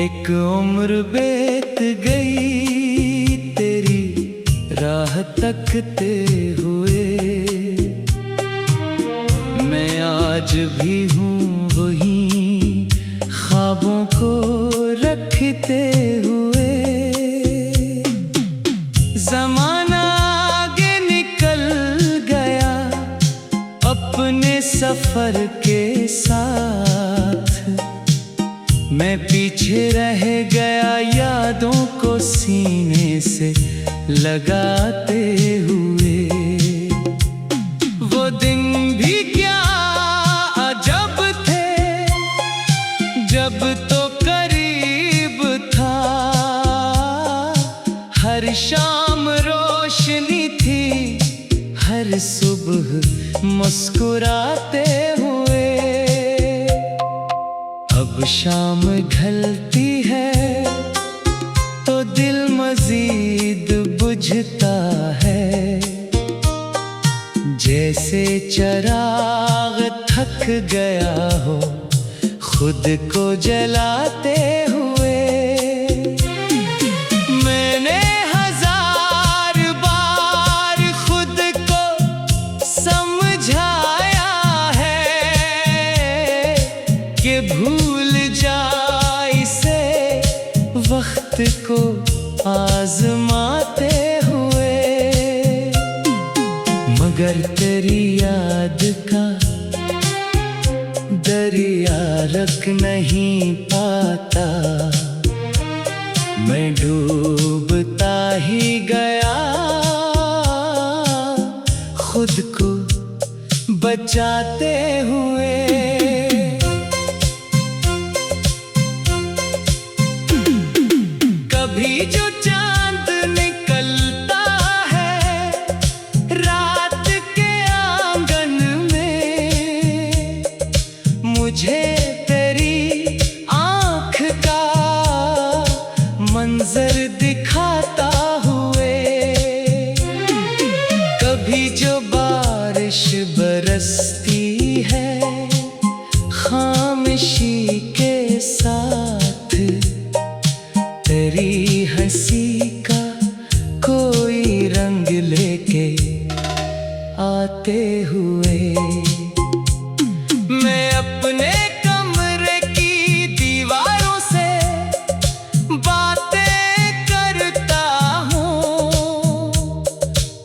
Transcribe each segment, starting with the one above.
एक उम्र बीत गई तेरी राह तकते हुए, मैं आज भी हूँ वहीं ख्वाबों को रखते हुए। ज़माना आगे निकल गया अपने सफ़र के साथ, मैं पीछे रह गया यादों को सीने से लगाते हुए। वो दिन भी क्या अजब थे जब तो करीब था, हर शाम रोशनी थी, हर सुबह मुस्कुराते हुए। अब शाम ढलती है तो दिल मजीद बुझता है, जैसे चिराग थक गया हो खुद को जलाते हुए। मैंने हजार बार खुद को समझाया है कि भूल जा इसे वक्त को आजमाते हुए, मगर तेरी याद का दरिया रख नहीं पाता, मैं डूबता ही गया खुद को बचाते हुए। कभी जो चांद निकलता है रात के आंगन में, मुझे तेरी आँख का मंजर दिखाता हुए। कभी जो बारिश बरसती है खामोशी के साथ, तेरी हंसी का कोई रंग लेके आते हुए। मैं अपने कमरे की दीवारों से बातें करता हूँ,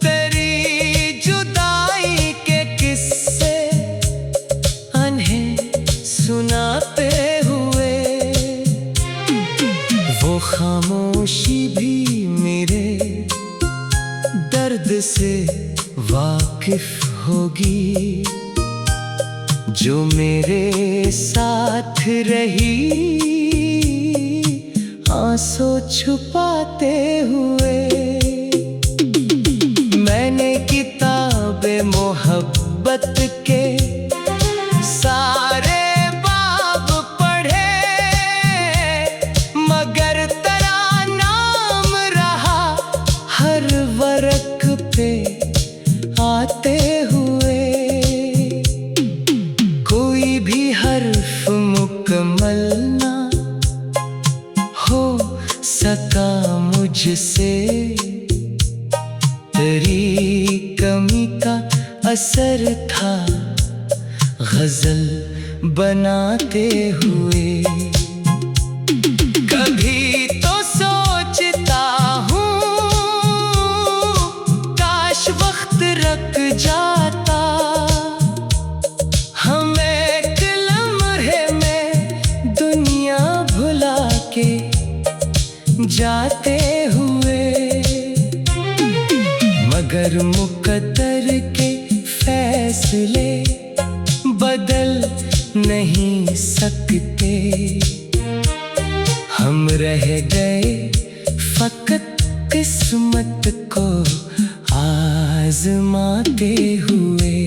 तेरी जुदाई के किस्से उन्हें सुनाते हुए। वो खामोशी भी मेरे दर्द से वाकिफ होगी, जो मेरे साथ रही आंसू छुपाते हुए। मैंने किताबे मोहब्बत के सारे बाब पढ़े, मगर तेरा नाम रहा हर वर्क पे आते हुए। कोई भी हर्फ मुकम्मल ना हो सका मुझसे, तेरी कमी का असर था गजल बनाते हुए। कभी तो सोचता हूँ काश वक्त रुक जाता, हम एक लम्हे में दुनिया भुला के जाते हुए। मगर मुकद्दर के फैसले बदल नहीं सकते, हम रह गए फकत किस्मत को आजमाते हुए।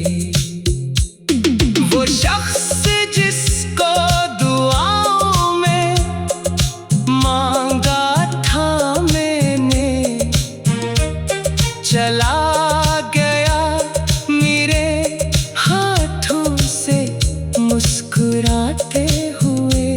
वो शख्स जिसको दुआओं में मांगा था मैंने, चला गया मेरे हाथों से मुस्कुराते हुए।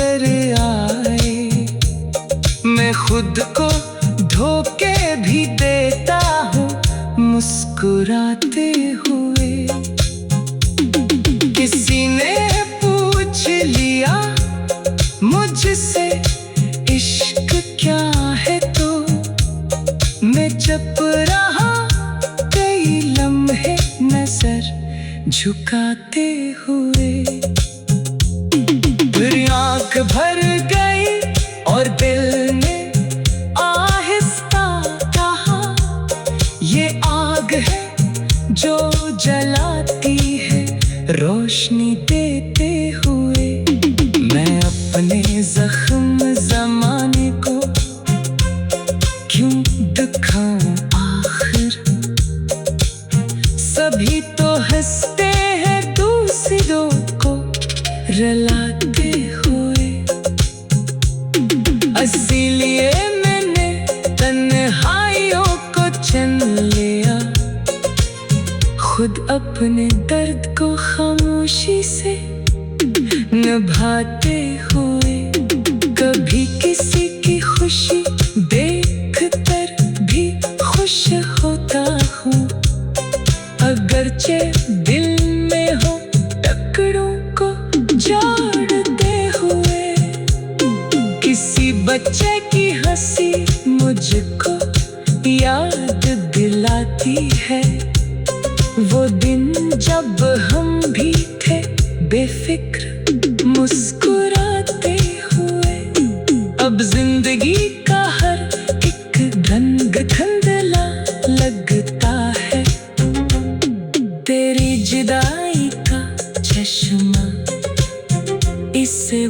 नजर आए। मैं खुद को धोखे भी देता हूँ मुस्कुराते हुए। किसी ने पूछ लिया मुझसे इश्क क्या है, तो मैं चुप रहा कई लम्हे नजर झुकाते हुए। फिर आंख भर गई और दिल ने आहिस्ता कहा, ये आग है जो जलाती है रोशनी देते हुए। मैं अपने जख्म ज़माने को क्यों दिखाऊं आखिर, सभी तो हंसते हैं दूसरों को रुलाते हुए। इसीलिए मैंने तन्हाइयों को चुन लिया, खुद अपने दर्द को खामोशी से निभाते हुए। कभी किसी की खुशी देखकर भी खुश होता हूँ, अगरचे दिल में हो टुकड़ों को जोड़ते हुए। किसी बच्चे की हंसी मुझको याद दिलाती है वो दिन जब हम भी थे बेफिक्र मुस्कुराते हुए। अब जिंदगी का हर एक रंग धुंधला लगता है, तेरी जुदाई का चश्मा इससे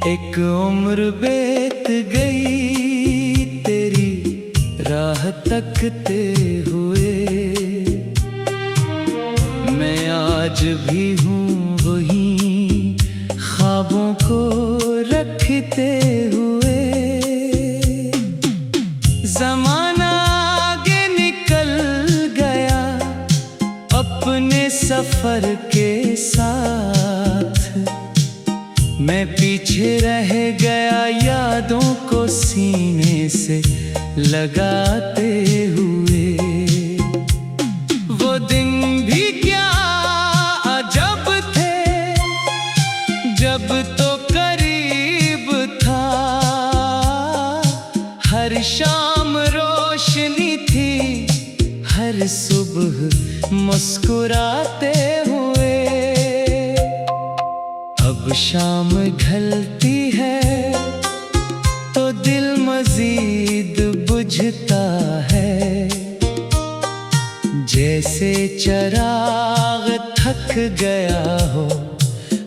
एक उम्र बीत गई तेरी राह तकते हुए। मैं आज भी हूँ वही ख्वाबों को रखते हुए। ज़माना आगे निकल गया अपने सफर के साथ, मैं पीछे रह गया यादों को सीने से लगाते हुए। वो दिन भी क्या अजब थे जब तो करीब था, हर शाम रोशनी थी, हर सुबह मुस्कुराते हुए। अब शाम ढलती है तो दिल मजीद बुझता है, जैसे चिराग थक गया हो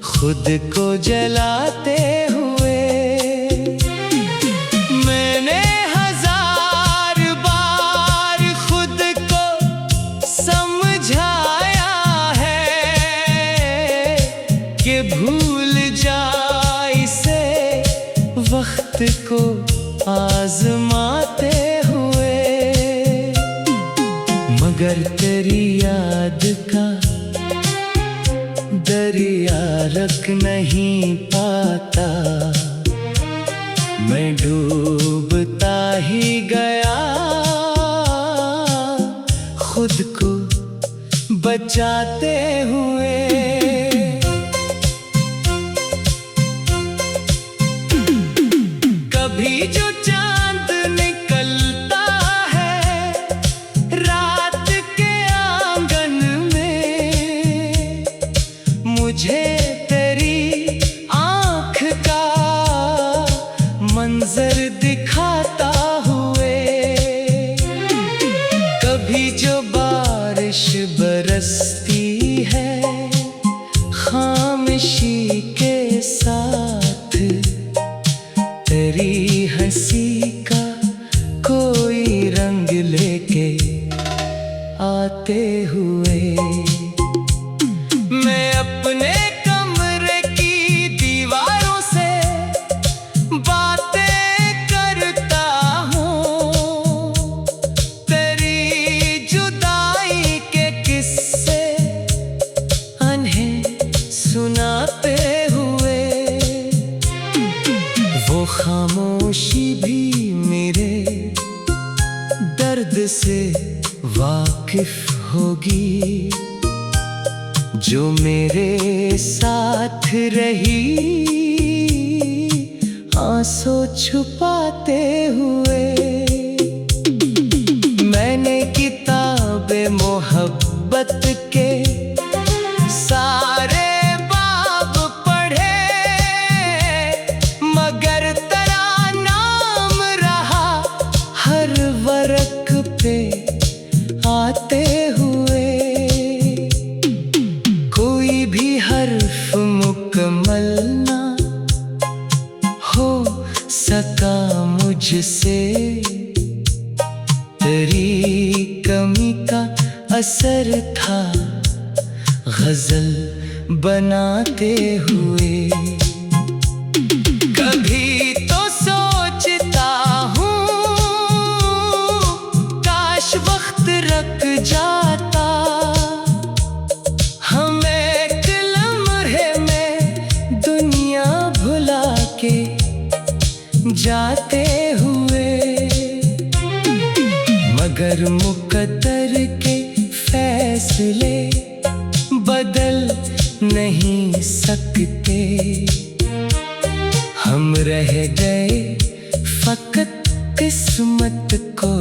खुद को जलाते हुए। मैंने हजार बार खुद को समझाया है कि भूल जा इसे वक्त को आजमाते हुए, मगर तेरी याद का दरिया रख नहीं पाता। मैं डूबता ही गया खुद को बचाते हुए। कभी जो चांद निकलता है रात के आंगन में, मुझे तेरी आँख का मंजर दिखाता हुए। कभी जो बारिश बरसती है बनाते हुए। वो खामोशी भी मेरे दर्द से वाकिफ होगी, जो मेरे साथ रही आंसू छुपाते हुए। मैंने किताबे मोहब्बत के सारे बाब पढ़े, मगर तेरा नाम रहा हर वर्क पे आते हुए। कोई भी हर्फ मुकम्मल ना हो सका मुझसे, तेरी कमी का असर था गजल बनाते हुए। कभी तो सोचता हूँ काश वक्त रुक जाता, हम एक लम्हे में दुनिया भुला के जाते हुए। मगर मुकद्दर के फैसले बदल नहीं सकते, हम रह गए फकत किस्मत को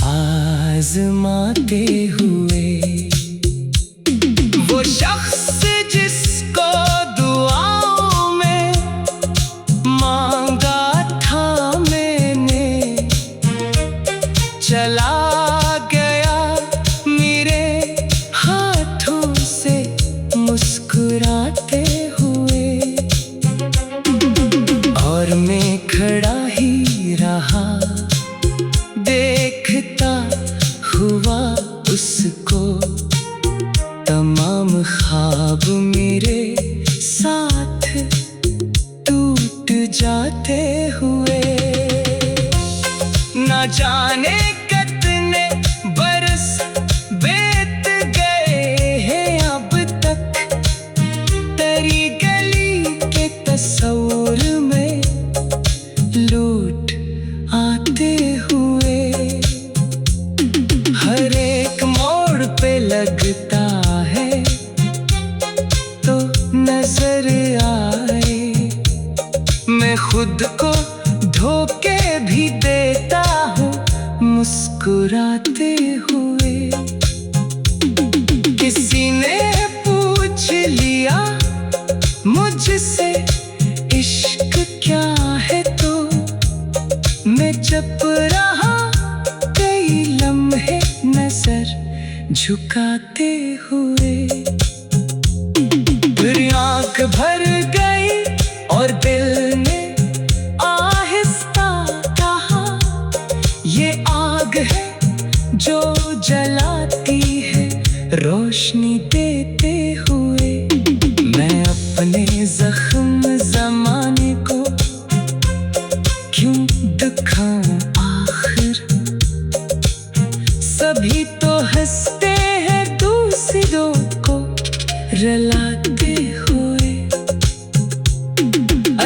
आजमाते हुए। वो शख्स जिसको दुआओं में मांगा था मैंने, चला गया मेरे हाथों से मुस्कुराते हुए। और मैं खड़ा ही रहा देखता हुआ उसको, तमाम ख्वाब मेरे साथ टूट जाते हुए। ना जाने कितने बरस बीत गए हैं अब तक, तेरी गली के तस्वीर में लूट आते हुए। हर एक मोड़ पे लगता है तो नजर आए, मैं खुद को धोखे भी देता हूँ मुस्कुराते हुए। किसी ने पूछ लिया मुझसे इश्क क्या है, तो मैं चुप रहा कई लम्हे नजर झुकाते हुए। फिर आंख भर गई और दिल ने आहिस्ता कहा, ये आग है जो जलाती है रोशनी देते हुए। मैं अपने जख्म ज़माने को क्यों दिखाऊं आखिर, सभी तो हंसते हैं दूसरों को रुलाते हुए।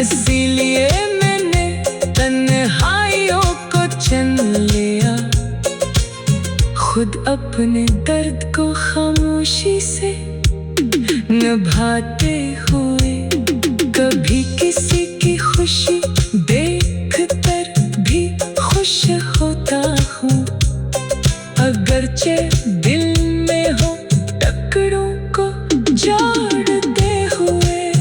इसीलिए मैंने तन्हाइयों को चुन लिया, खुद अपने दर्द को खामोशी से निभाते हुए। कभी किसी की खुशी देखकर भी खुश होता हूँ, अगरचे दिल में हो टुकड़ों को जोड़ते हुए।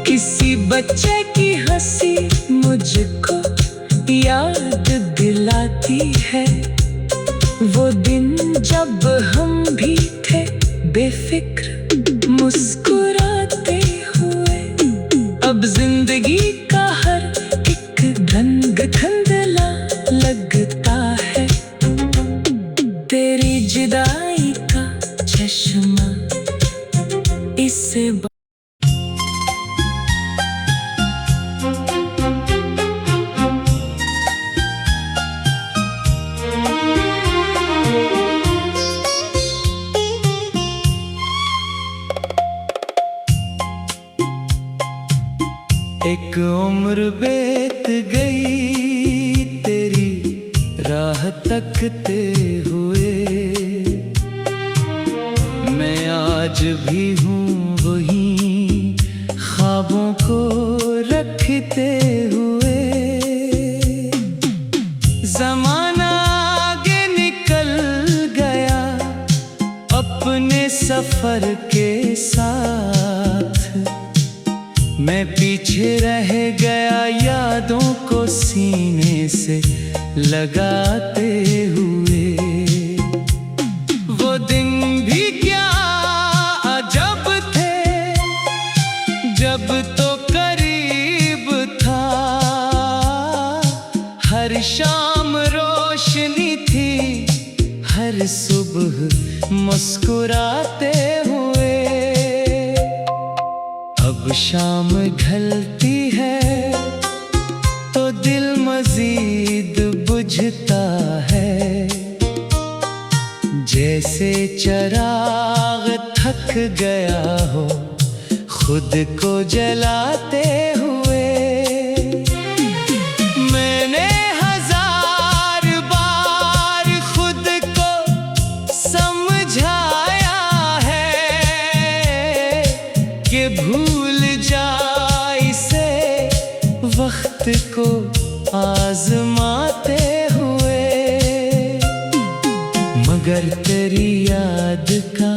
किसी बच्चे की हंसी मुझको याद दिलाती है, वो दिन जब हम भी थे बेफिक्र मुस्कुराते हुए। अब जिंदगी का हर एक रंग धुंधला लगता है, तेरी जुदाई का चश्मा इससे एक उम्र बीत गई तेरी राह तकते हुए, मैं आज भी हूँ वहीं ख्वाबों को रखते हुए। ज़माना आगे निकल गया अपने सफ़र के साथ, मैं पीछे रह गया यादों को सीने से लगाते हुए। वो दिन भी क्या अजब थे, जब तो करीब था, हर शाम रोशनी थी, हर सुबह मुस्कुराते हुए। अब शाम ढलती है तो दिल मजीद बुझता है, जैसे चिराग थक गया हो खुद को जलाते हुए। मैंने हजार बार खुद को समझाया है कि भूल जा इसे वक्त को आजमाते हुए, मगर तेरी याद का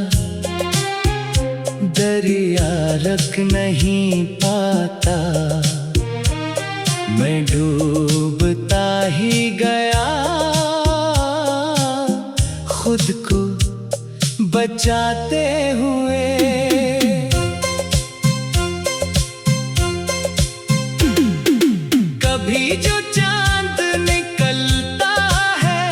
दरिया रख नहीं पाता, मैं डूबता ही गया खुद को बचाते हुए। कभी जो चांद निकलता है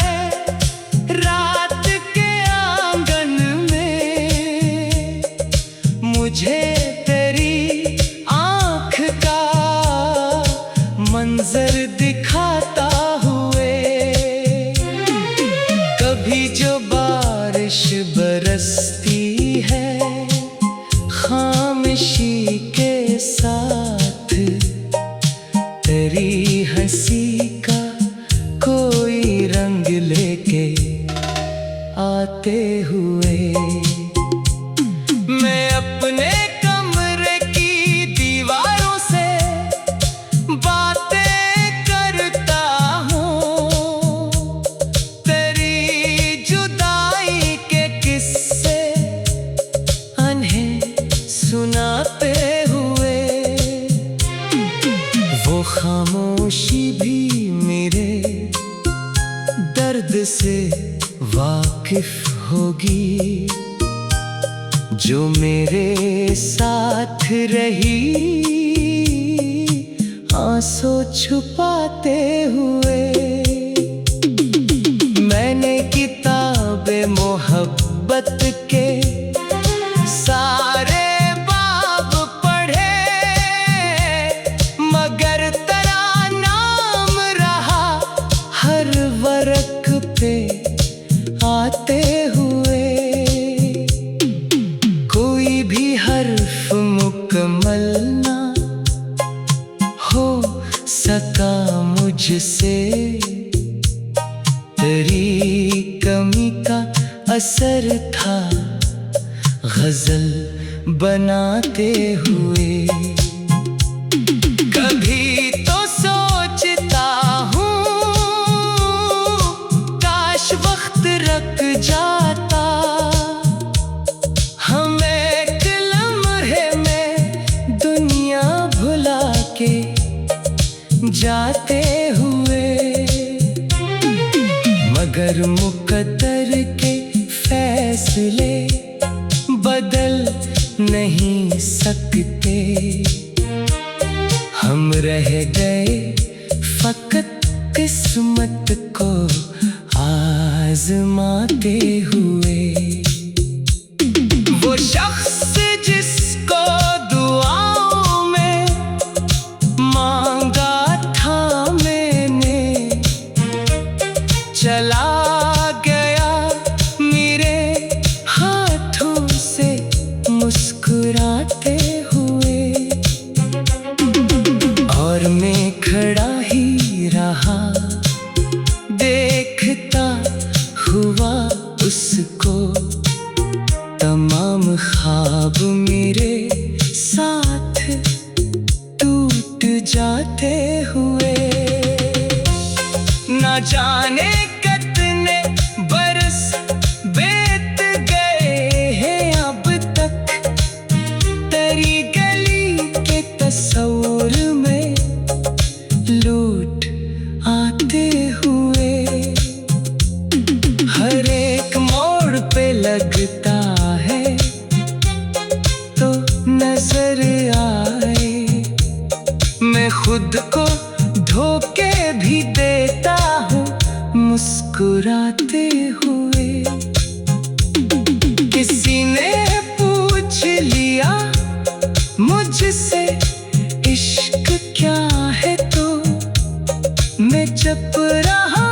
रात के आंगन में, मुझे तेरी आँख का मंजर दिखाता हुए। कभी जो बारिश बरसती है खामोशी के साथ, तेरी हंसी का कोई रंग लेके आते हुए। मैं अपने कमरे की दीवारों से बातें करता हूँ, तेरी जुदाई के किस्से उन्हें सुनाते हुए। वो खामोशी भी मेरे दर्द से वाकिफ होगी, जो मेरे साथ रही आंसू छुपाते हुए। मैंने किताबे मोहब्बत के सारे बाब पढ़े, मगर तेरा नाम रहा हर वर्क पे आते हुए। कोई भी हर्फ मुकम्मल ना हो सका मुझसे, तेरी कमी का असर था गजल बनाते हुए। कभी तो सोचता हूँ काश वक्त रख जाता, हम एक लम्हे में दुनिया भुला के जाते हुए। मगर मुकद्दर के फैसले बदल नहीं सकते, हम रह गए फकत किस्मत को आजमाते हुए। वो शख्स जिसको दुआओं में मांगा था मैंने, चला गया मेरे हाथों से मुस्कुराते हुए। खुद को धोखे भी देता हूँ मुस्कुराते हुए। किसी ने पूछ लिया मुझसे इश्क क्या है, तो मैं चुप रहा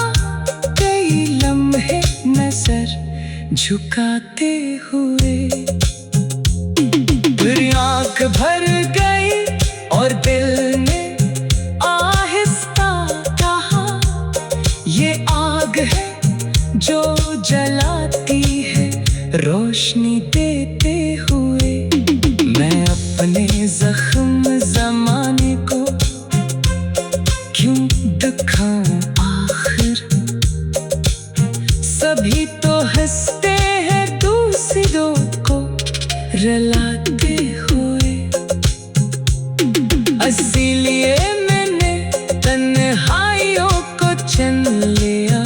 कई लम्हे नजर झुकाते हुए। फिर आंख भर गई और दिल ने आहिस्ता कहा, ये आग है जो जलाती है रोशनी देते हुए। मैं अपने जख्म ज़माने को क्यों दिखाऊं आखिर, सभी तो हंसते हैं दूसरों को रुलाते हुए। इसीलिए मैंने तन्हाइयों को चुन लिया,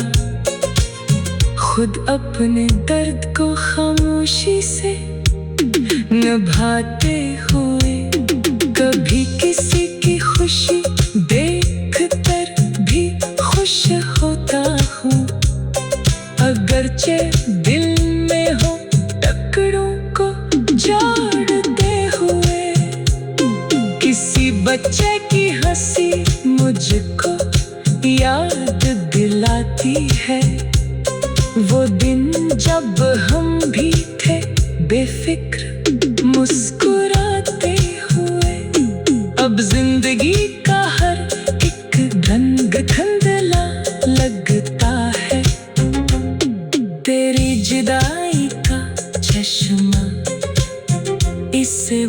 खुद अपने दर्द को खामोशी से निभाते हुए। कभी किसी की खुशी देखकर भी खुश होता हूँ, अगरचे दिल में हो टुकड़ों को जोड़ते हुए। किसी बच्चे की हंसी मुझको याद दिलाती है, वो दिन जब हम भी थे बेफिक्र मुस्कुराते हुए। अब जिंदगी का हर एक रंग धुंधला लगता है, तेरी जुदाई का चश्मा इससे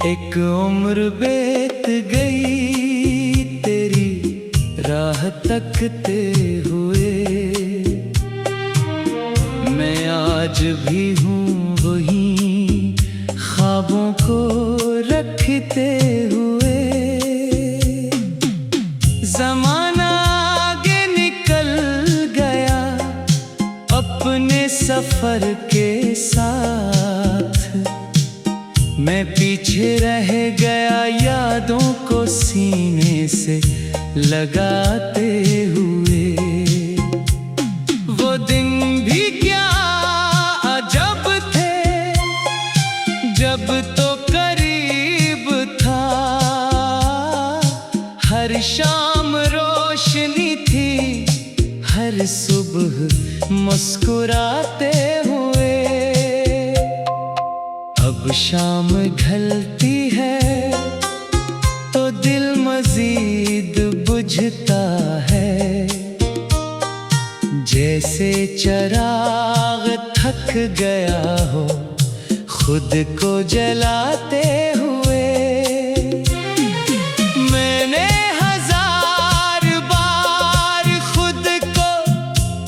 एक उम्र बीत गई तेरी राह तकते हुए। मैं आज भी हूँ वही ख्वाबों को रखते हुए। ज़माना आगे निकल गया अपने सफ़र के साथ, मैं पीछे रह गया यादों को सीने से लगाते हुए। वो दिन भी क्या अजब थे जब तो करीब था, हर शाम रोशनी थी, हर सुबह मुस्कुराते हुए। अब शाम ढलती है तो दिल मजीद बुझता है, जैसे चिराग थक गया हो खुद को जलाते हुए। मैंने हजार बार खुद को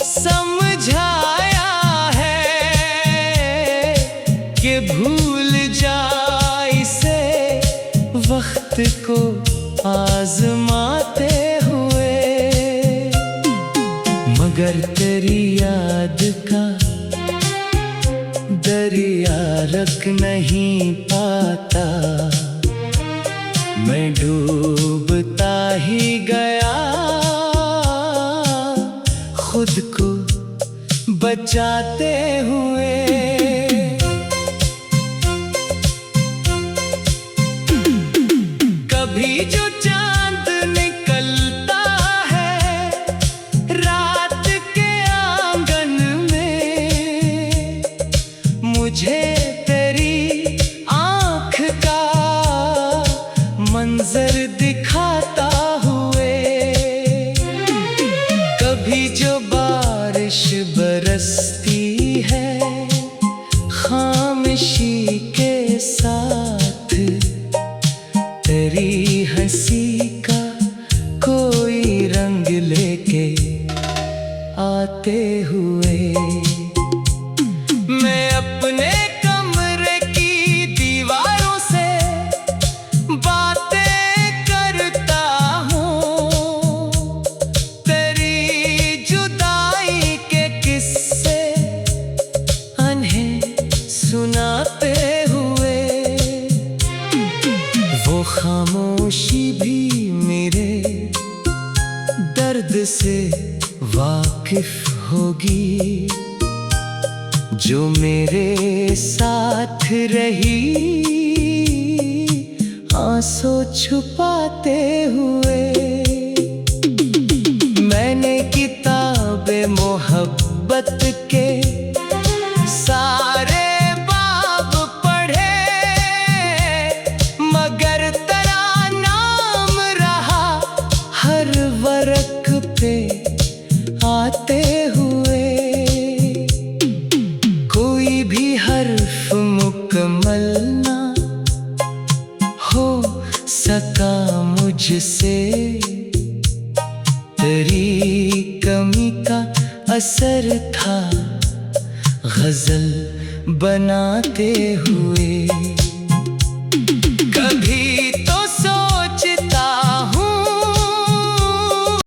समझाया है कि भूल जा इसे वक्त को आजमाते हुए। मगर तेरी याद का दरिया रख नहीं पाता, मैं डूबता ही गया खुद को बचाते हुए। कभी जो चांद निकलता है रात के आंगन में, मुझे तेरी आँख का मंजर दिखाता हुए। कभी जो बारिश बरसती है खामोशी के साथ, तेरी हंसी वाकिफ होगी, जो मेरे साथ रही आंसू छुपाते हुए। मैंने किताबे मोहब्बत के सारे बाब पढ़े, मगर तेरा नाम रहा हर वर्क पे आते हुए। कोई भी हर्फ मुकम्मल ना हो सका मुझसे, तेरी कमी का असर था गजल बनाते हुए। कभी